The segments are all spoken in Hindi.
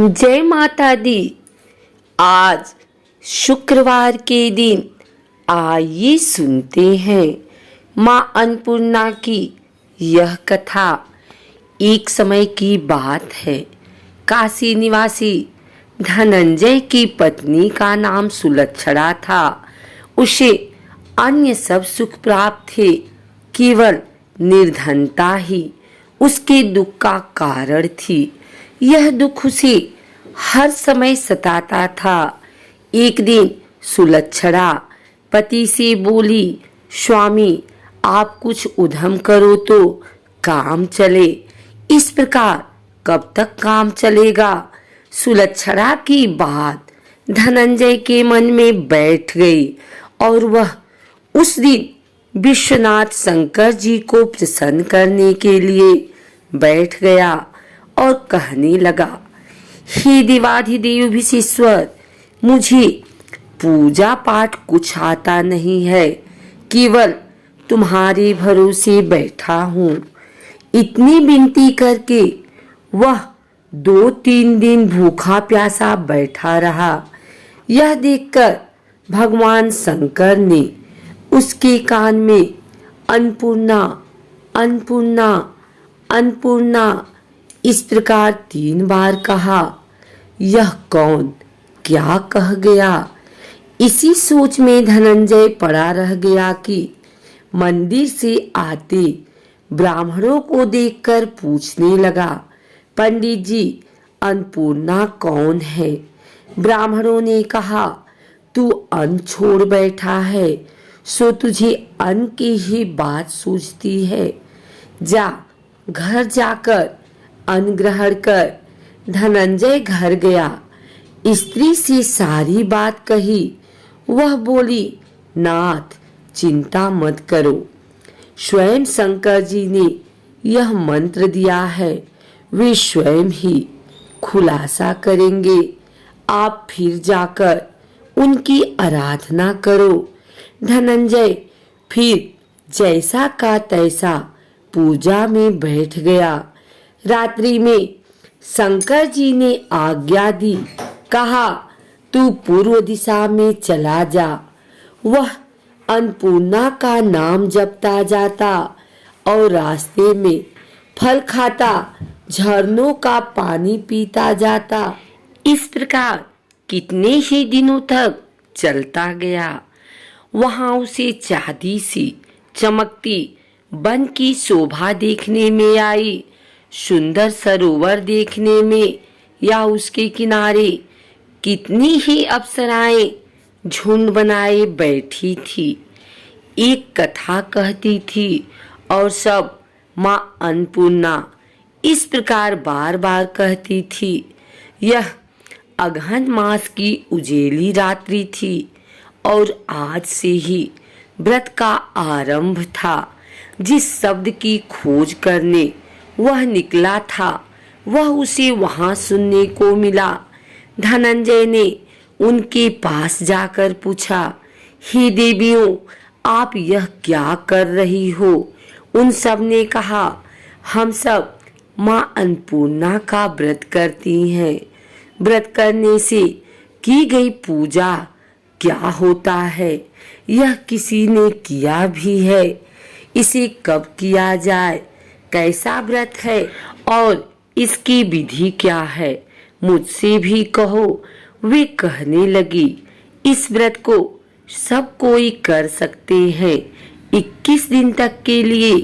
जय माता दी। आज शुक्रवार के दिन आइए सुनते हैं माँ अन्नपूर्णा की यह कथा। एक समय की बात है। काशी निवासी धनंजय की पत्नी का नाम सुलक्षणा था। उसे अन्य सब सुख प्राप्त थे, केवल निर्धनता ही उसके दुख का कारण थी। यह दुख उसे हर समय सताता था। एक दिन सुलक्षणा पति से बोली, स्वामी आप कुछ उद्यम करो तो काम चले। इस प्रकार कब तक काम चलेगा? सुलक्षणा की बात धनंजय के मन में बैठ गई और वह उस दिन विश्वनाथ शंकर जी को प्रसन्न करने के लिए बैठ गया और कहने लगा, हे देवाधिदेव विश्वेश्वर, मुझे पूजा पाठ कुछ आता नहीं है, केवल तुम्हारे भरोसे बैठा हूँ। इतनी विनती करके वह 2-3 दिन भूखा प्यासा बैठा रहा। यह देखकर भगवान शंकर ने उसके कान में अन्नपूर्णा अन्नपूर्णा अन्नपूर्णा इस प्रकार 3 बार कहा। यह कौन क्या कह गया? इसी सोच में धनंजय पड़ा रह गया कि मंदिर से आते ब्राह्मणों को देखकर पूछने लगा, पंडित जी अन्नपूर्णा कौन है? ब्राह्मणों ने कहा, तू अन्न छोड़ बैठा है, सो तुझे अन्न की ही बात सूझती है। जा घर जाकर अन्न ग्रहण कर। धनंजय घर गया, स्त्री से सारी बात कही। वह बोली, नाथ चिंता मत करो, स्वयं शंकर जी ने यह मंत्र दिया है, वे स्वयं ही खुलासा करेंगे। आप फिर जाकर उनकी आराधना करो। धनंजय फिर जैसा का तैसा पूजा में बैठ गया। रात्रि में शंकर जी ने आज्ञा दी, कहा तू पूर्व दिशा में चला जा। वह अन्नपूर्णा का नाम जपता जाता और रास्ते में फल खाता, झरनों का पानी पीता जाता। इस प्रकार कितने ही दिनों तक चलता गया। वहां उसे चांदी सी चमकती वन की शोभा देखने में आई। सुंदर सरोवर देखने में या उसके किनारे कितनी ही अप्सराएं झुंड बनाए बैठी थी। एक कथा कहती थी और सब माँ अन्नपूर्णा इस प्रकार बार बार कहती थी। यह अगहन मास की उजेली रात्रि थी और आज से ही व्रत का आरंभ था। जिस शब्द की खोज करने वह निकला था, वह उसे वहां सुनने को मिला। धनंजय ने उनके पास जाकर पूछा, हे देवियों, आप यह क्या कर रही हो? उन सब ने कहा, हम सब माँ अन्नपूर्णा का व्रत करती हैं। व्रत करने से की गई पूजा क्या होता है? यह किसी ने किया भी है? इसे कब किया जाए? कैसा व्रत है और इसकी विधि क्या है? मुझसे भी कहो। वे कहने लगी, इस व्रत को सब कोई कर सकते हैं। 21 दिन तक के लिए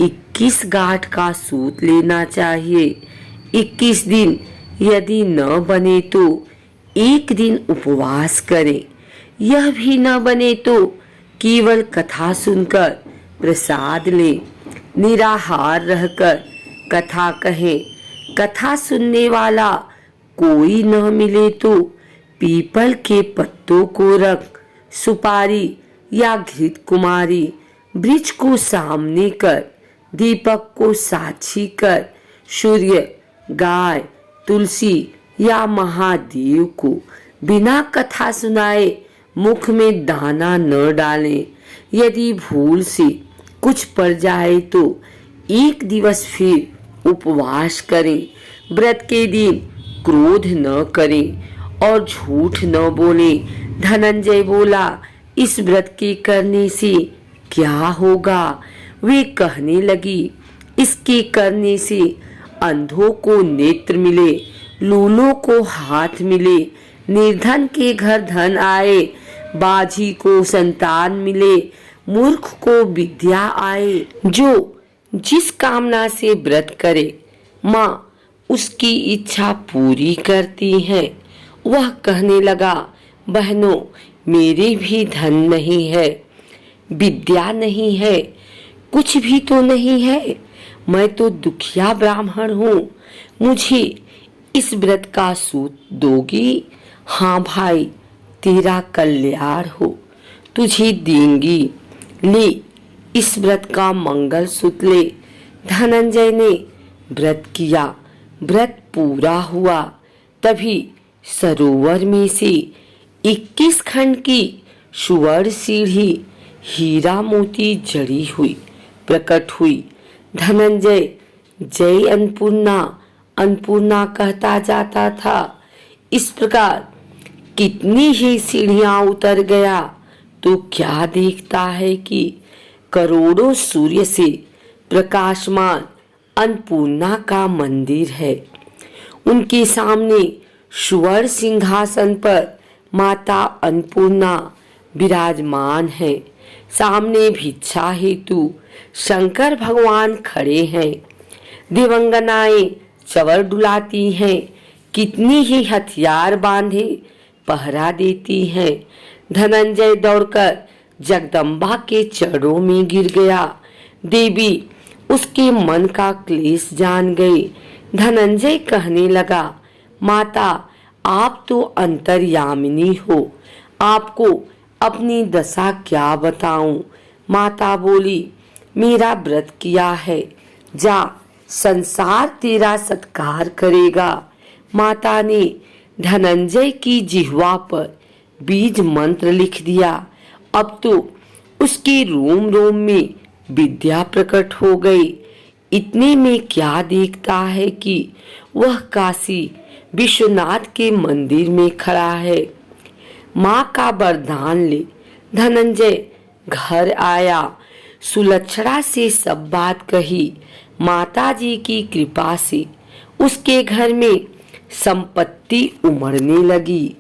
21 गांठ का सूत लेना चाहिए। 21 दिन यदि न बने तो 1 दिन उपवास करें। यह भी न बने तो केवल कथा सुनकर प्रसाद लें। निराहार रहकर कथा कहें। कथा सुनने वाला कोई न मिले तो पीपल के पत्तों को रख, सुपारी या घृत कुमारी वृक्ष को सामने कर, दीपक को साक्षी कर, सूर्य, गाय, तुलसी या महादेव को बिना कथा सुनाए मुख में दाना न डालें। यदि भूल से कुछ पड़ जाए तो 1 दिवस फिर उपवास करें। व्रत के दिन क्रोध न करें और झूठ न बोले। धनंजय बोला, इस व्रत के करने से क्या होगा? वे कहने लगी, इसके करने से अंधों को नेत्र मिले, लूलों को हाथ मिले, निर्धन के घर धन आए, बाझी को संतान मिले, मूर्ख को विद्या आए। जो जिस कामना से व्रत करे माँ उसकी इच्छा पूरी करती है। वह कहने लगा, बहनों, मेरे भी धन नहीं है, विद्या नहीं है, कुछ भी तो नहीं है। मैं तो दुखिया ब्राह्मण हूँ, मुझे इस व्रत का सूत दोगी? हाँ भाई, तेरा कल्याण हो, तुझे देंगी। ले, इस व्रत का मंगल सूत्र ले। धनंजय ने व्रत किया, व्रत पूरा हुआ। तभी सरोवर में से 21 खंड की सुवर्ण सीढ़ी हीरा मोती जड़ी हुई प्रकट हुई। धनंजय जय अन्नपूर्णा अन्नपूर्णा कहता जाता था। इस प्रकार कितनी ही सीढ़ियां उतर गया तो क्या देखता है कि करोड़ों सूर्य से प्रकाशमान अन्नपूर्णा का मंदिर है। उनके सामने सुवर्ण सिंहासन पर माता अन्नपूर्णा विराजमान है। सामने भिक्षा हेतु शंकर भगवान खड़े हैं। दिवंगनाएं चवर डुलाती हैं, कितनी ही हथियार बांधे पहरा देती हैं। धनंजय दौड़कर जगदम्बा के चरणों में गिर गया। देवी उसके मन का क्लेश जान गई। धनंजय कहने लगा, माता, आप तो अंतर्यामिनी हो, आपको अपनी दशा क्या बताऊं? माता बोली, मेरा व्रत किया है, जा, संसार तेरा सत्कार करेगा। माता ने धनंजय की जिह्वा पर बीज मंत्र लिख दिया। अब तो उसके रोम रोम में विद्या प्रकट हो गई। इतने में क्या देखता है कि वह काशी विश्वनाथ के मंदिर में खड़ा है। माँ का वरदान ले धनंजय घर आया। सुलक्षणा से सब बात कही। माताजी की कृपा से उसके घर में संपत्ति उमड़ने लगी।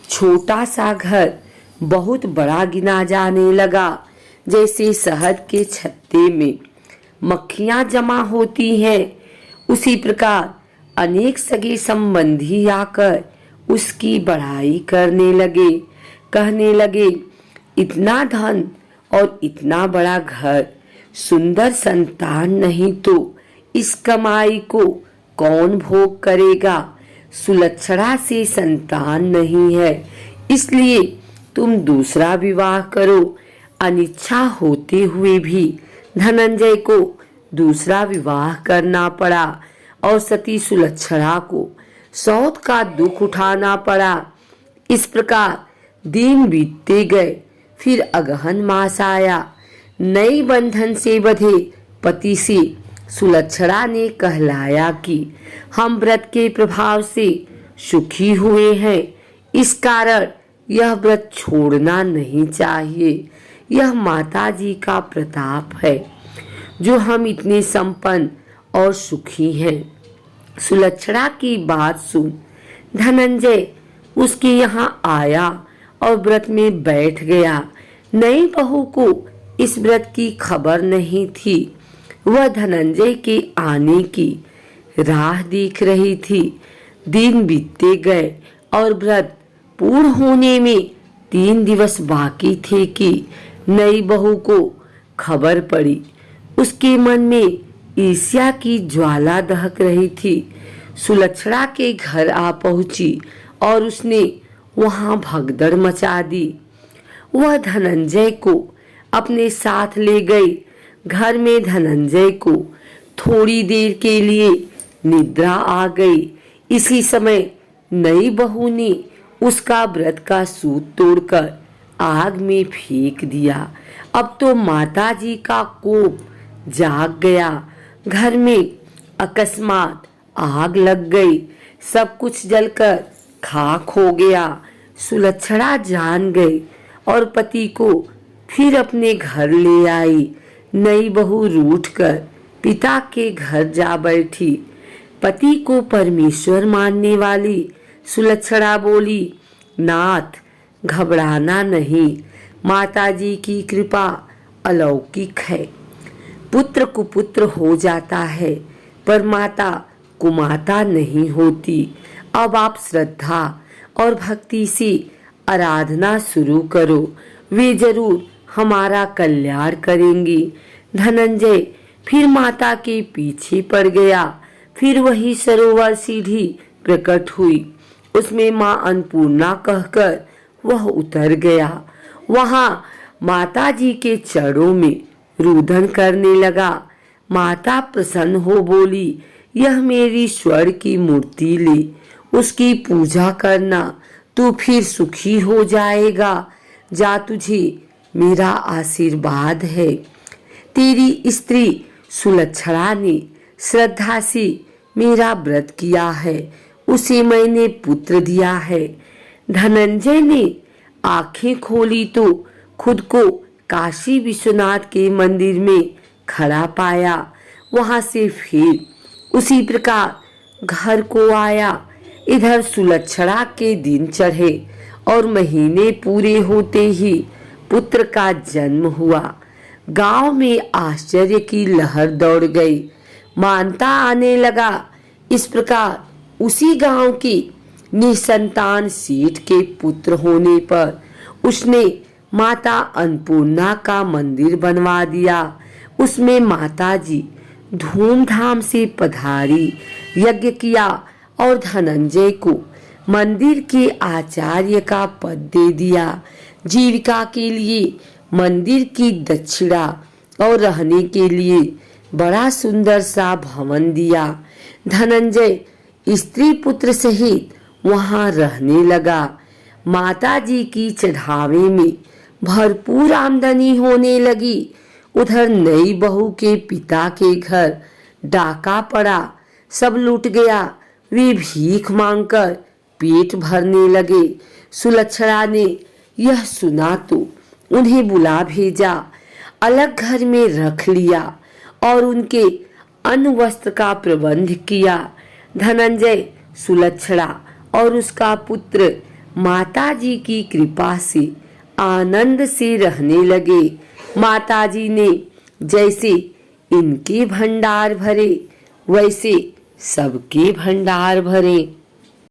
छोटा सा घर बहुत बड़ा गिना जाने लगा। जैसे शहद के छत्ते में मक्खियां जमा होती हैं, उसी प्रकार अनेक सगे संबंधी आकर उसकी बड़ाई करने लगे। कहने लगे, इतना धन और इतना बड़ा घर, सुंदर संतान नहीं तो इस कमाई को कौन भोग करेगा? सुलक्षणा से संतान नहीं है, इसलिए तुम दूसरा विवाह करो। अनिच्छा होते हुए भी धनंजय को दूसरा विवाह करना पड़ा और सती सुलक्षणा को सौत का दुख उठाना पड़ा। इस प्रकार दिन बीतते गए। फिर अगहन मास आया। नई बंधन से बंधे पति से सुलक्षणा ने कहलाया कि हम व्रत के प्रभाव से सुखी हुए हैं, इस कारण यह व्रत छोड़ना नहीं चाहिए। यह माताजी का प्रताप है जो हम इतने संपन्न और सुखी हैं। सुलक्षणा की बात सुन धनंजय उसके यहाँ आया और व्रत में बैठ गया। नई बहू को इस व्रत की खबर नहीं थी। वह धनंजय के आने की राह देख रही थी। दिन बीतते गए और व्रत पूर्ण होने में 3 दिवस बाकी थे कि नई बहू को खबर पड़ी। उसके मन में ईर्ष्या की ज्वाला दहक रही थी। सुलक्षणा के घर आ पहुंची और उसने वहां भगदड़ मचा दी। वह धनंजय को अपने साथ ले गई। घर में धनंजय को थोड़ी देर के लिए निद्रा आ गई। इसी समय नई बहू ने उसका व्रत का सूत तोड़कर आग में फेंक दिया। अब तो माताजी का कोप जाग गया। घर में अकस्मात आग लग गई। सब कुछ जलकर खाक हो गया। सुलक्षणा जान गई और पति को फिर अपने घर ले आई। नई बहू रूठकर पिता के घर जा बैठी। पति को परमेश्वर मानने वाली सुलक्षणा बोली, नाथ घबराना नहीं, माताजी की कृपा अलौकिक है। पुत्र कुपुत्र हो जाता है पर माता कुमाता नहीं होती। अब आप श्रद्धा और भक्ति से आराधना शुरू करो, वे जरूर हमारा कल्याण करेंगी। धनंजय फिर माता के पीछे पड़ गया। फिर वही सरोवर सीढ़ी प्रकट हुई, उसमें माँ अन्नपूर्णा कहकर वह उतर गया। वहां माता जी के चरणों में रुदन करने लगा। माता प्रसन्न हो बोली, यह मेरी स्वर्ण की मूर्ति ले, उसकी पूजा करना, तू फिर सुखी हो जाएगा। जा, तुझे मेरा आशीर्वाद है। तेरी स्त्री सुलक्षणा ने श्रद्धा से मेरा व्रत किया है, उसे मैंने पुत्र दिया है। धनंजय ने आंखें खोली तो खुद को काशी विश्वनाथ के मंदिर में खड़ा पाया। वहां से फिर उसी प्रकार घर को आया। इधर सुलक्षणा के दिन चढ़े और महीने पूरे होते ही पुत्र का जन्म हुआ। गांव में आश्चर्य की लहर दौड़ गई, मानता आने लगा। इस प्रकार उसी गांव की निसंतान सेठ के पुत्र होने पर उसने माता अन्नपूर्णा का मंदिर बनवा दिया। उसमें माता जी धूमधाम से पधारी, यज्ञ किया और धनंजय को मंदिर के आचार्य का पद दे दिया। जीविका के लिए मंदिर की दक्षिणा और रहने के लिए बड़ा सुंदर सा भवन दिया। धनंजय स्त्री पुत्र सहित वहां रहने लगा। माता जी की चढ़ावे में भरपूर आमदनी होने लगी। उधर नई बहू के पिता के घर डाका पड़ा, सब लूट गया। वे भीख मांगकर पेट भरने लगे। सुलक्षणा ने यह सुना तो उन्हें बुला भेजा, अलग घर में रख लिया और उनके अन्न वस्त्र का प्रबंध किया। धनंजय, सुलक्षणा और उसका पुत्र माताजी की कृपा से आनंद से रहने लगे। माताजी ने जैसे इनके भंडार भरे वैसे सबके भंडार भरे।